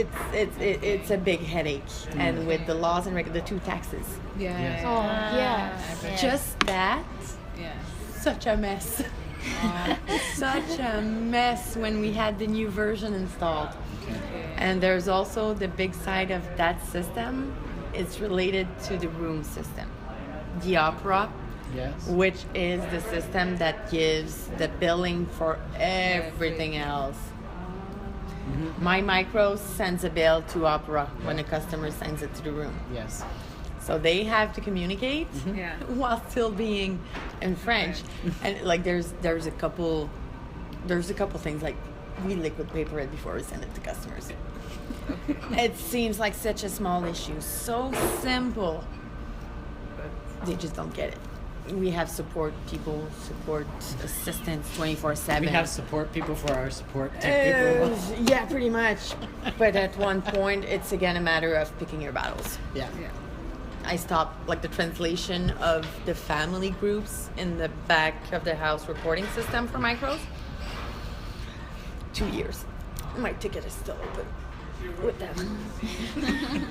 it's a big headache, and with the laws and the two taxes, Yes. Oh, yeah. just that, Yeah. such a mess. Such a mess when we had the new version installed. And there's also the big side of that system. It's related to the room system, the Opera, Yes. which is the system that gives the billing for everything else. My Micro sends a bill to Opera when a customer sends it to the room. Yes. So they have to communicate Yeah. while still being in French. And like there's a couple things like we liquid paper it before we send it to customers. It seems like such a small issue, so simple. They just don't get it. We have support assistants 24/7. We have support people for our support tech people. Yeah, pretty much. But at one point, it's again a matter of picking your battles. Yeah. Yeah. I stopped like the translation of the family groups in the back of the house reporting system for micros. 2 years. My ticket is still open with them.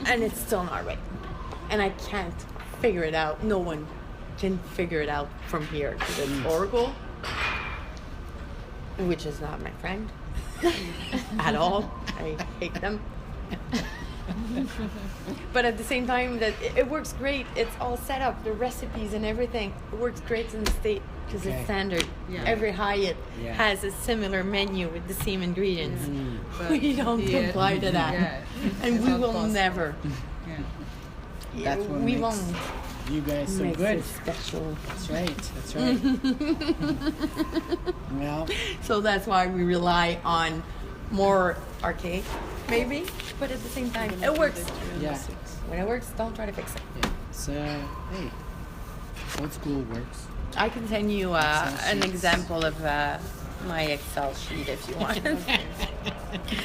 And it's still not right. And I can't figure it out. No one can figure it out from here because it's Oracle, which is not my friend at all. I hate them. But at the same time, that it works great. It's all set up, the recipes and everything. It works great in the state because Okay. it's standard. Yeah. Every Hyatt Yeah. has a similar menu with the same ingredients. But We don't comply to that, Yeah. and It's we not will possible. never. Yeah. That's what we makes won't you guys so make good. it special. That's right. That's right. Well, So that's why we rely on more archaic, maybe. But at the same time, it works. yeah. When it works, don't try to fix it. Yeah. So, hey, old school works. I can send you Excel an sheets. example of my Excel sheet if you want.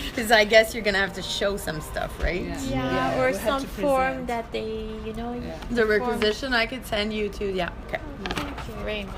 Because I guess you're going to have to show some stuff, right? Yeah. Yeah, or we have some to form present. that they, Yeah. The form. requisition I could send you to, yeah. Okay. Thank you very much.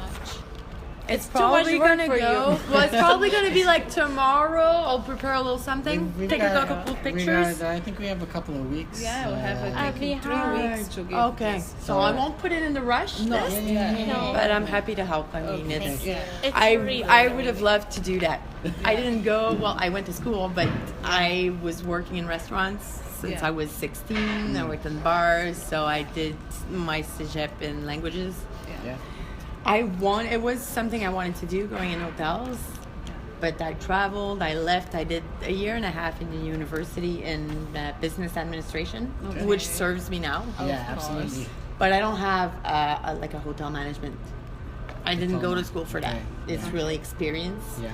It's too much probably work gonna for go. you. Well, it's probably gonna be like tomorrow. I'll prepare a little something. We've Take got- a couple we pictures. got- I think we have a couple of weeks. Yeah, we'll have I'll it be in 3 hard. weeks to give Okay, this. so I won't put it in the rush. No. list, Yeah. No. but I'm happy to help. I mean, Okay. it's. Yeah. It's I really would have loved to do that. I didn't go. Well, I went to school, but I was working in restaurants since Yeah. I was 16. I worked in bars, so I did my cégep in languages. Yeah. It was something I wanted to do, going in hotels, but I traveled, I left, I did a year and a half in the university in business administration, Okay. which serves me now. Yeah, course. absolutely. But I don't have like a hotel management. I didn't go to school for that. Okay. It's Yeah. really experience. Yeah.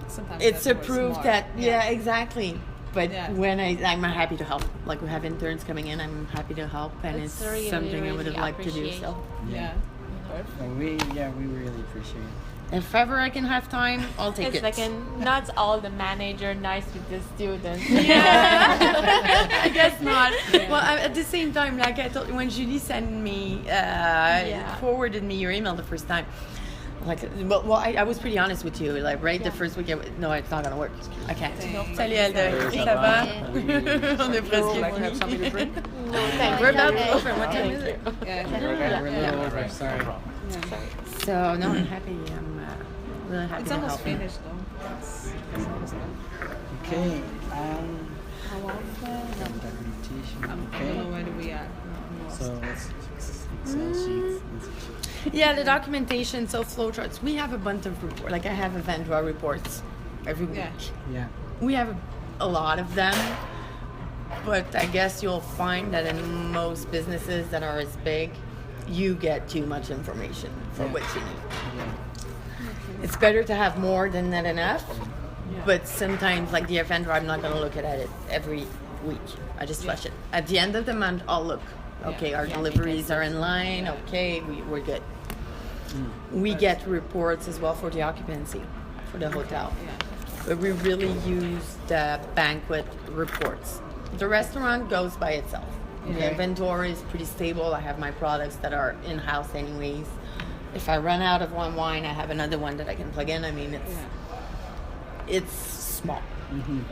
Sometimes It's that's a what's proof more. that, yeah, exactly. But Yeah. when I'm happy to help. Like we have interns coming in, I'm happy to help, and It's it's really, something I would have really liked to do. So Yeah. Well, we really appreciate it. if ever I can have time, I'll take It's it. like not all the manager nice with the students. Yeah, I guess not. Well, at the same time, like I told you, when Julie sent me, forwarded me your email the first time, like, well, I was pretty honest with you. Like, right, the first week, no, it's not gonna work. I can't. Salut, Alda. Ça va? On est presque fini. Thank We're you. about to open. What time is it? Yeah. We're a little over. Sorry. So, no, I'm happy. I'm really happy It's to almost help. finished though. It's almost done. Okay. How long? Documentation. I don't Okay. know where we are. No, I'm lost. So let's fix Excel sheets. Yeah, the documentation, so flowcharts. We have a bunch of reports. Like, I have event draw reports every week. Yeah. Yeah. We have a lot of them, but I guess you'll find that in most businesses that are as big, you get too much information for Yeah. what you need. Yeah. It's better to have more than not enough, but sometimes, like the event draw, I'm not going to look at it every week. I just flush it. At the end of the month, I'll look. Okay, our deliveries are in line. Okay, we're good. We get reports as well for the occupancy for the hotel. But we really use the banquet reports. The restaurant goes by itself. The inventory is pretty stable. I have my products that are in-house anyways. If I run out of one wine, I have another one that I can plug in. I mean, it's small.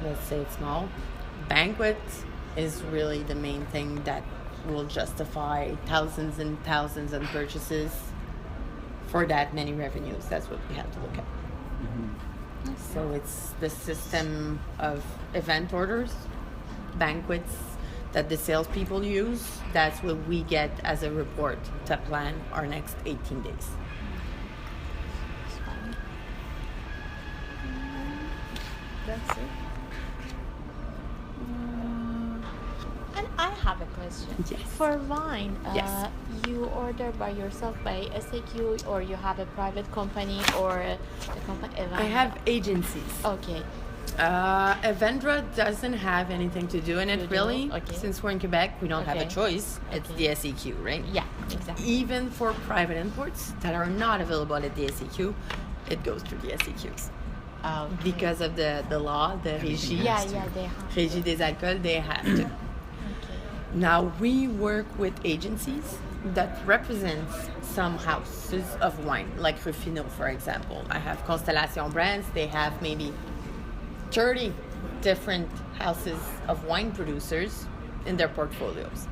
Let's say it's small. banquet is really the main thing that will justify thousands and thousands of purchases for that many revenues. That's what we have to look at. So it's the system of event orders, banquets that the salespeople use. That's what we get as a report to plan our next 18 days. That's it. And I have a question. Yes. For wine, Yes. you order by yourself by SAQ, or you have a private company, or the company? I have agencies. Okay. Evendra doesn't have anything to do in it, To do, really. okay. Since we're in Quebec, we don't have a Okay. choice. It's Okay. the SAQ, right? Yeah, exactly. Even for private imports that are not available at the SAQ, it goes through the SAQ. Okay. Because of the law, the Régie. Yeah, yeah, they have. Régie des alcools, they have to. Okay. Now, we work with agencies that represent some houses of wine, like Ruffino, for example. I have Constellation Brands, they have maybe 30 different houses of wine producers in their portfolios.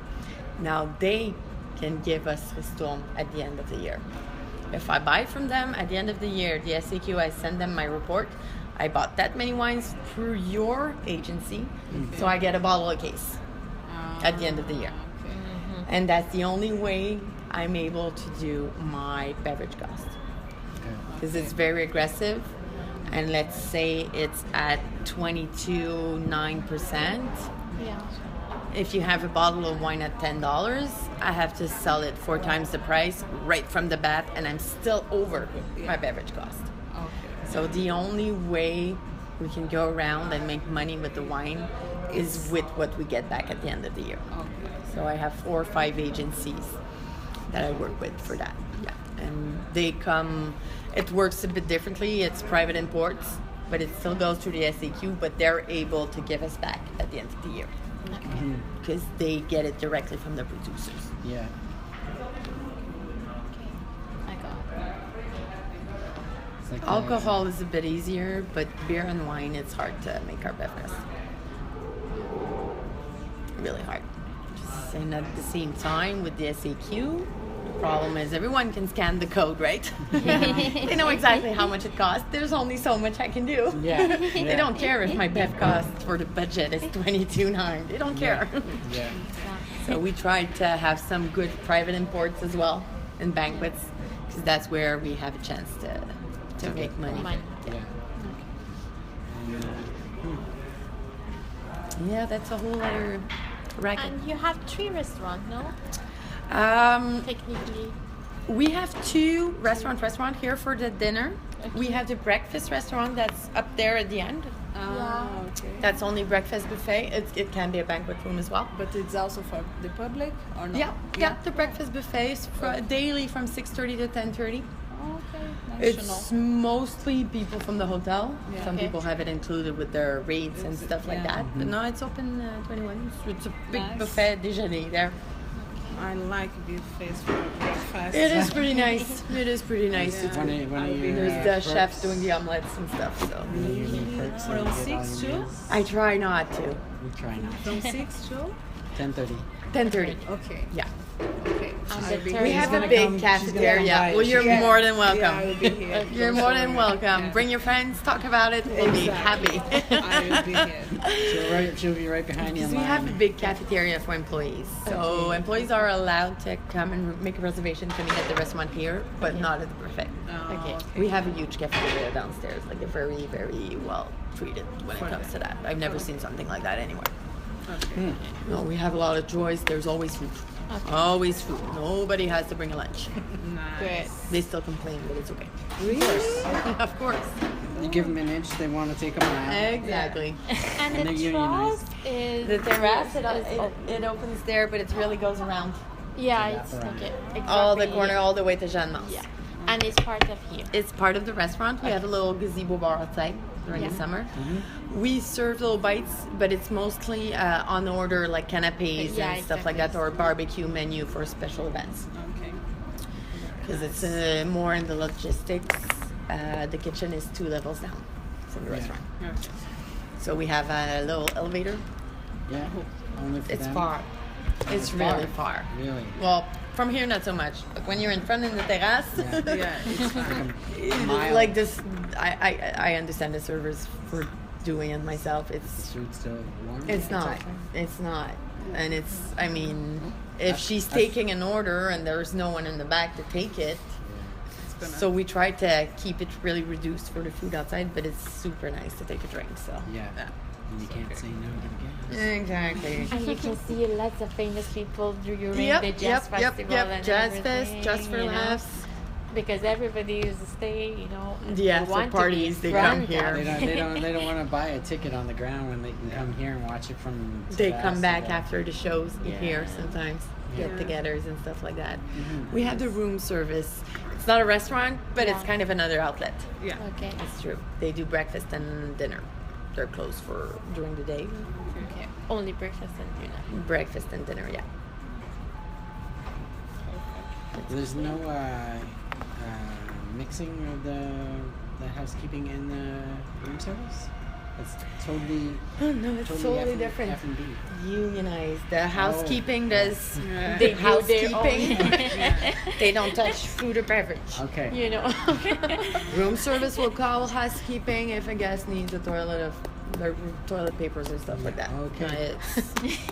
Now, they can give us Ristourne at the end of the year. If I buy from them at the end of the year, the SAQ, I send them my report. I bought that many wines through your agency, so I get a bottle a case at the end of the year. Okay. And that's the only way I'm able to do my beverage cost. Because it's very aggressive. And let's say it's at 22.9%. Yeah. If you have a bottle of wine at $10, I have to sell it 4 times the price right from the bat, and I'm still over my beverage cost. Okay. So the only way we can go around and make money with the wine is with what we get back at the end of the year. Okay. So I have 4 or 5 agencies that I work with for that. Yeah, and they come. It works a bit differently. It's private imports, but it still goes through the SAQ. But they're able to give us back at the end of the year because they get it directly from the producers. Yeah. I got it. It's like Alcohol is a bit easier, but beer and wine, it's hard to make our beverage. Really hard. And at the same time, with the SAQ, the problem is everyone can scan the code, right? They know exactly how much it costs. There's only so much I can do. Yeah, They yeah. don't care if my bev cost for the budget is $22.9. They don't care. Yeah. So we tried to have some good private imports as well and banquets, because that's where we have a chance to make money. Money. Yeah. Yeah, that's a whole other racket. And you have 3 restaurants, no? Technically. We have 2 restaurant here for the dinner. We have the breakfast restaurant that's up there at the end. Ah, okay. That's only breakfast buffet. It can be a banquet room as well. But it's also for the public or not? Yeah. The breakfast buffet is daily from 6:30 to 10:30. Okay. It's National. mostly people from the hotel. Yeah. Some Okay. people have it included with their rates and It's- stuff like yeah. that. But no, it's open 21. It's a big Nice. buffet déjeuner there. I like buffets for breakfast. It is pretty nice. It is pretty nice. Yeah. It's One of I'll be your, There's the perks, chefs doing the omelets and stuff. So one of your new perks that From you get 6 all your to? meals. I try not to. We try not. From 6 to? 10:30. 10:30. Okay. Yeah. Okay. And I'll the be third We here. have She's a gonna big come- she's gonna cafeteria. come by. Well, you're Yeah. more than Yeah, I will welcome. be here. You're Don't more than worry. welcome. Yeah. Bring your friends, talk about it. We'll be happy. I will be here. She'll be right behind you. Because in we have a line. big cafeteria for employees. So Okay. employees are allowed to come and make a reservation to meet at the restaurant here, but Okay. not at the buffet. Oh, Okay. We have a huge cafeteria downstairs. Like they're very, very well treated when it For comes that. to that. I've never seen something like that anywhere. Okay. No, we have a lot of choice. There's always food. Okay. Always food. Nobody has to bring a lunch. Nice. Great. They still complain, but it's okay. Of course. You give them an inch, they want to take a mile. Exactly. And And the they're unionized. trust is The terrace, is it opens there, but it really goes around yeah, it's around. okay. Exactly. all the corner, all the way to Jeanne Mance. Yeah, and it's part of here. It's part of the restaurant. We have a little gazebo bar outside during the Yeah. summer. We serve little bites, but it's mostly on order, like canapes Yeah, and stuff like that, exactly. or barbecue menu for special events. Okay. Because it's more in the logistics. The kitchen is 2 levels down from the Yeah. restaurant. Okay. So we have a little elevator Yeah. Only for It's them? far. It's really far. Really? Well, from here, not so much. Like when you're in front in the terrace, Yeah. Yeah, it's fine. it's mile. like this. I understand the servers for doing it myself. Is the food still warm? It's not. okay. It's not. And it's. I mean, if she's I've- taking an order and there's no one in the back to take it, It's gonna, so we try to keep it really reduced for the food outside. But it's super nice to take a drink. So. Yeah. Yeah. And you can't say no to the gas. Exactly. And you can see lots of famous people during Yep, the jazz yep, festival yep. and Jazz everything, fest, just for you know, laughs. because everybody is stay, you know. Yeah, you for want to be parties, they front come here. of- They don't want to buy a ticket on the ground when they can come here and watch it from. They come back Tabasco. after the shows Yeah. here sometimes, Yeah. get-togethers and stuff like that. Mhm. We have the room service. It's not a restaurant, but it's Yeah. kind of another outlet. yeah. Okay. It's true. They do breakfast and dinner. They're closed for during the day. Okay. Only breakfast and dinner. Breakfast and dinner, yeah. There's no mixing of the housekeeping and the room service. It's totally Oh no, it's totally F- different. F&B. Unionized. The housekeeping does Yeah. They do their housekeeping. own. They don't touch food or beverage. Okay. You know. Room service will call housekeeping if a guest needs a toilet of their toilet papers or stuff like that. Okay. It's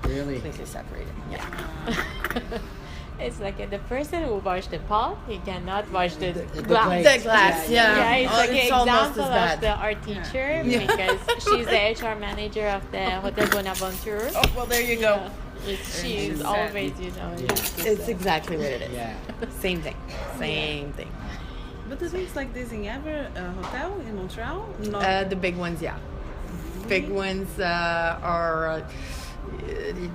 Really? completely separated. Yeah. It's like the person who wash the pot, he cannot wash the The glass. plate. The glass, Yeah, yeah. Yeah, it's Oh, like it's an almost example as of bad. the art teacher Yeah. because she's the HR manager of the Hotel Bonaventure. Oh, well, there you go. She's She's always, you know. Yeah. just, It's exactly what it is. Yeah. Same thing. Same thing. But the things like this in ever hotel in Montreal? No. The big ones, yeah. Big ones are.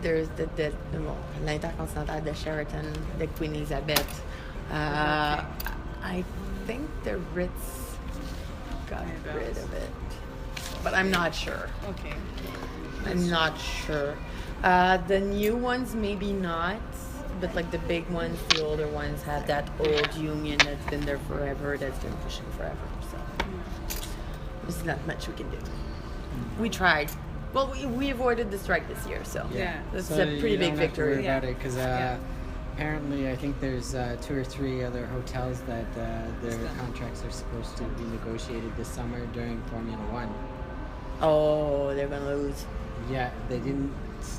There's the well, l'Intercontinental de Sheraton, the Queen Elizabeth. I think the Ritz got Yeah, rid of it, but I'm not sure. Okay. I'm not sure. The new ones maybe not, but like the big ones, the older ones have that old union that's been there forever, that's been pushing forever. So there's not much we can do. We tried. Well, we avoided the strike this year, so Yeah. that's So a pretty you big don't have to worry victory. about it because Yeah. apparently I think there's 2 or 3 other hotels that their contracts are supposed to be negotiated this summer during Formula One. Oh, they're gonna lose. Yeah, they didn't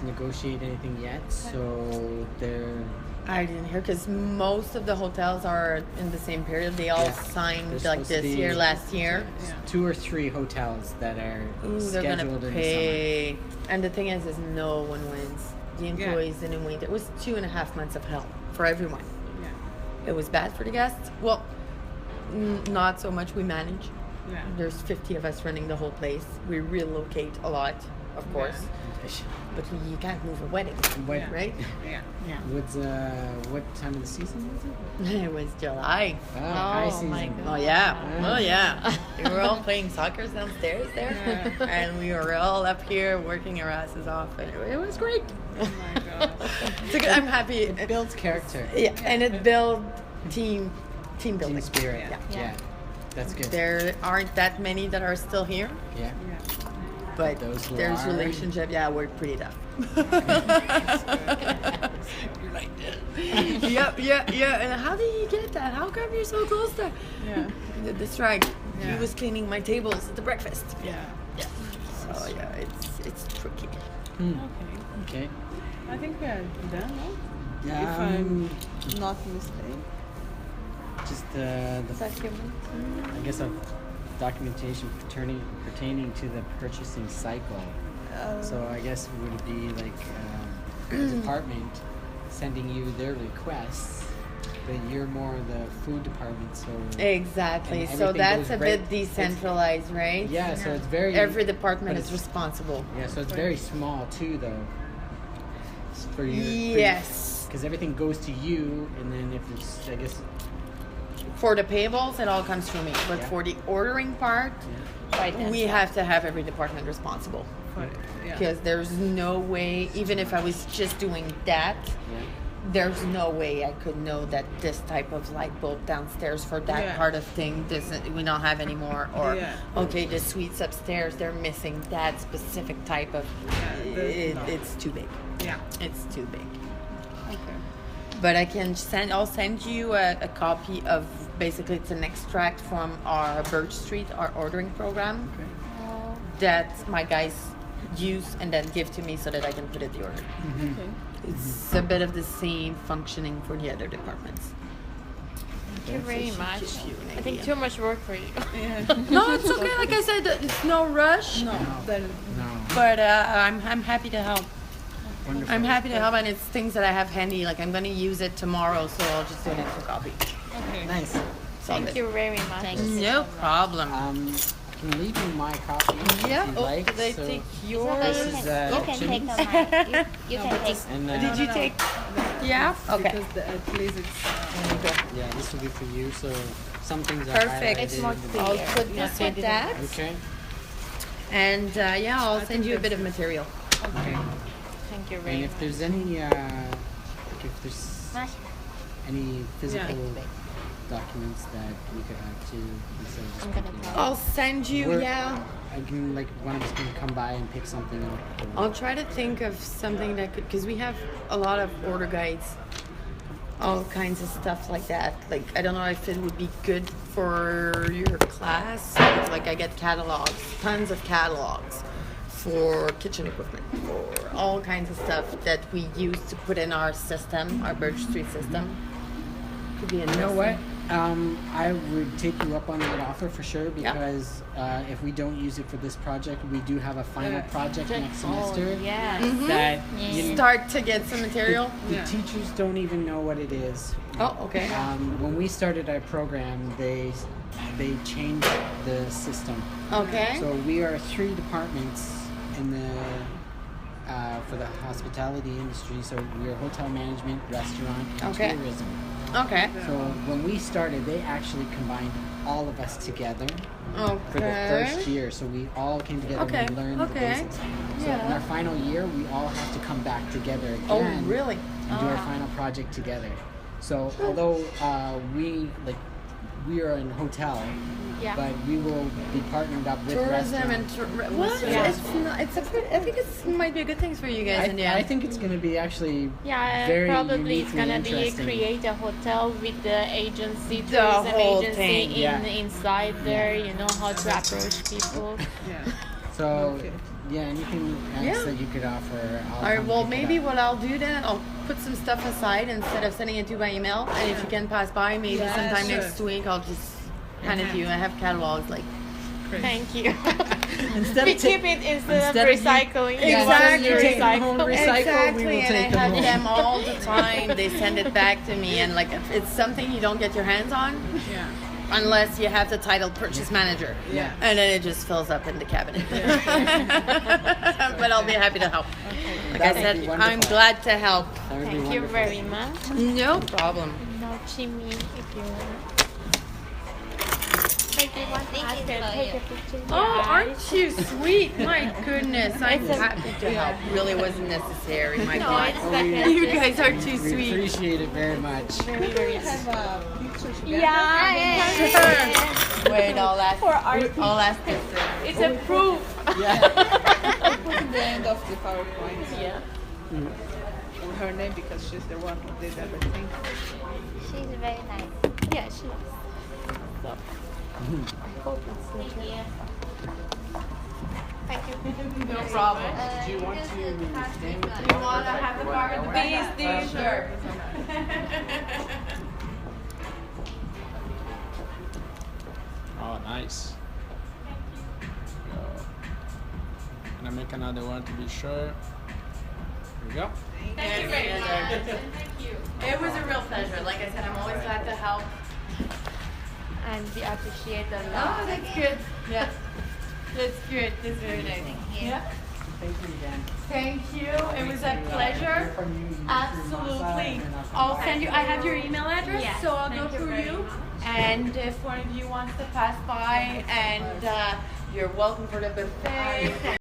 negotiate anything yet, so they're I didn't hear because most of the hotels are in the same period. They all Yeah. signed They're like supposed to this be- year, last year. Yeah. 2 or 3 hotels that are Ooh, they're gonna scheduled in the pay. And the thing is no one wins. The Yeah. employees didn't win. It was 2.5 months of hell for everyone. Yeah. It was bad for the guests. Well, not so much. We manage. Yeah. There's 50 of us running the whole place. We relocate a lot, of course, summer. but you can't move a wedding, What, Yeah. right? Yeah. Yeah. what time of the season was it? It was July. Oh, high Oh season. my God. Oh yeah, Yeah. oh yeah. We were all playing soccer downstairs there, Yeah. and we were all up here working our asses off, and it was great. Oh my God. It's a good- I'm happy. It builds character. Yeah, and it built team building. Team spirit. Yeah. Yeah. That's good. There aren't that many that are still here, Yeah. Yeah. but Those who there's are- relationship. Yeah, we're pretty tough. You're like, yeah. And how did you get that? How come you're so close to Yeah. the strike? Yeah. He was cleaning my tables at the breakfast. Yeah. Yeah. So yeah, it's tricky. Hmm. Okay. Okay. I think we are done, no? Yeah. If I'm not mistaken. Just the Document. I guess of documentation pertaining to the purchasing cycle. So I guess would it be like the department sending you their requests, but you're more the food department, so Exactly. And So everything that's goes a right- bit decentralized, right? yeah. So it's very Every department but is it's- responsible. Yeah, so it's very small too, though. For you. Yes. Because everything goes to you, and then if it's, I guess, For the payables, it all comes from me. But Yeah. for the ordering part, Right. we have to have every department responsible. For, yeah. Because there's no way, even if I was just doing that, yeah, there's no way I could know that this type of light bulb downstairs for that Yeah. part of thing doesn't we don't have anymore, or Yeah. okay, the suites upstairs they're missing that specific type of. No. It's too big. Yeah. It's too big. Okay. But I'll send you a copy of basically it's an extract from our Birch Street, our ordering program Oh, that my guys use and then give to me so that I can put it the order. Okay. It's a bit of the same functioning for the other departments. thank you very much. give you an I think idea. too much work for you. Yeah. No, it's okay. Like I said, it's no rush. No. That, No. But I'm happy to help. Wonderful. I'm happy to help, and it's things that I have handy. Like I'm gonna use it tomorrow, so I'll just do an extra copy. okay. Nice. Thank you very much. No problem. I can leave you my copy if Yeah. you'd Oh, like. did I so take It's okay, yours? This you is, can, you can Jimmy? take the mic. You can take. and Did you no. take? Yeah. Okay. Because at least it's. yeah, this will be for you. So some things are Perfect. highlighted It's more in the- clear. I'll put Yeah. this with that, Okay. and yeah, I'll I send think you a bit that's of material. Okay. Thank you And very if much. there's any, like if there's any physical documents that we could have too, instead of just I'm gonna picking tell up. I'll send you. We're- Yeah. I can like one of us can come by and pick something up. or- I'll try to think of something that could, because we have a lot of order guides, all kinds of stuff like that. Like, I don't know if it would be good for your class. Like, I get catalogs, tons of catalogs for kitchen equipment, for all kinds of stuff that we use to put in our system, our Birch Street system. Could be You interesting. know what? I would take you up on that offer for sure because if we don't use it for this project, we do have a final project next semester Oh, yeah. that Yeah. you Start to get some material. the Yeah. teachers don't even know what it is. Oh, okay. When we started our program, they changed the system. Okay. So we are 3 departments in the for the hospitality industry. So we are hotel management, restaurant, and Okay. tourism. Okay. So when we started, they actually combined all of us together Okay. for the first year. So we all came together Okay, and learned the okay. basics. So Yeah. in our final year, we all have to come back together again Oh, really? and do our final project together. So although we are in hotel, Yeah. but we will be partnered up with Tourism and restaurants. well, Yeah. it's a good, I think it might be a good thing for you guys in the end. I think it's going to be actually Yeah, very probably it's uniquely gonna be interesting. create a hotel with the agency, The tourism whole agency thing, yeah. inside there. You know how to approach people. Yeah. So Okay. yeah, and you can ask Yeah. that you could offer. I'll All right. come Well, pick it maybe up. what I'll do then, I'll put some stuff aside instead of sending it to you by email. And if you can pass by, maybe Yeah, sometime sure. next week, I'll just hand it to you. I have catalogs like. Thank you. Instead We of ta- keep it instead of instead of you- recycling. Yeah, Exactly. you take them home, Recycle. recycle, we Exactly, will and take I them have home. them all the time. They send it back to me, and like if it's something you don't get your hands on, Yeah. unless you have the title purchase manager. Yeah. And then it just fills up in the cabinet. But I'll be happy to help. Like That I would said, be I'm wonderful. glad to help. That would be Thank you wonderful. very much. No problem. No chimney if you want. Thank you. Want to Thank ask you her, for take you. a picture? Oh, Yeah. aren't you sweet? My goodness, I'm It's a- happy to help. Really wasn't necessary, my No, God. it's like You guys are too We sweet. appreciate it very much. very, very Have a picture together. Yeah. Sure. Wait, I'll ask. For art. I'll ask this. It's a proof. I'll put in the end of the PowerPoint Yeah. with her name because she's the one who did everything. She's very nice. Yeah, she is. So, I hope it's legit. Thank you. No problem. Do you want to stay with You want to have a bar with the bees, do you? Sure. Oh, nice. Go. Gonna make another one to be sure. Here we go. Thank you very much. Thank you. It was a real pleasure. Like I said, I'm always glad to help. And we appreciate a lot. Oh, that's good. Yeah. That's good. That's very nice. Yeah. Thank you again. Thank you. It was a pleasure. Absolutely. I'll send you. I have your email address, Yes, so I'll go thank you through very you. much. And if one of you wants to pass by, and you're welcome for the buffet.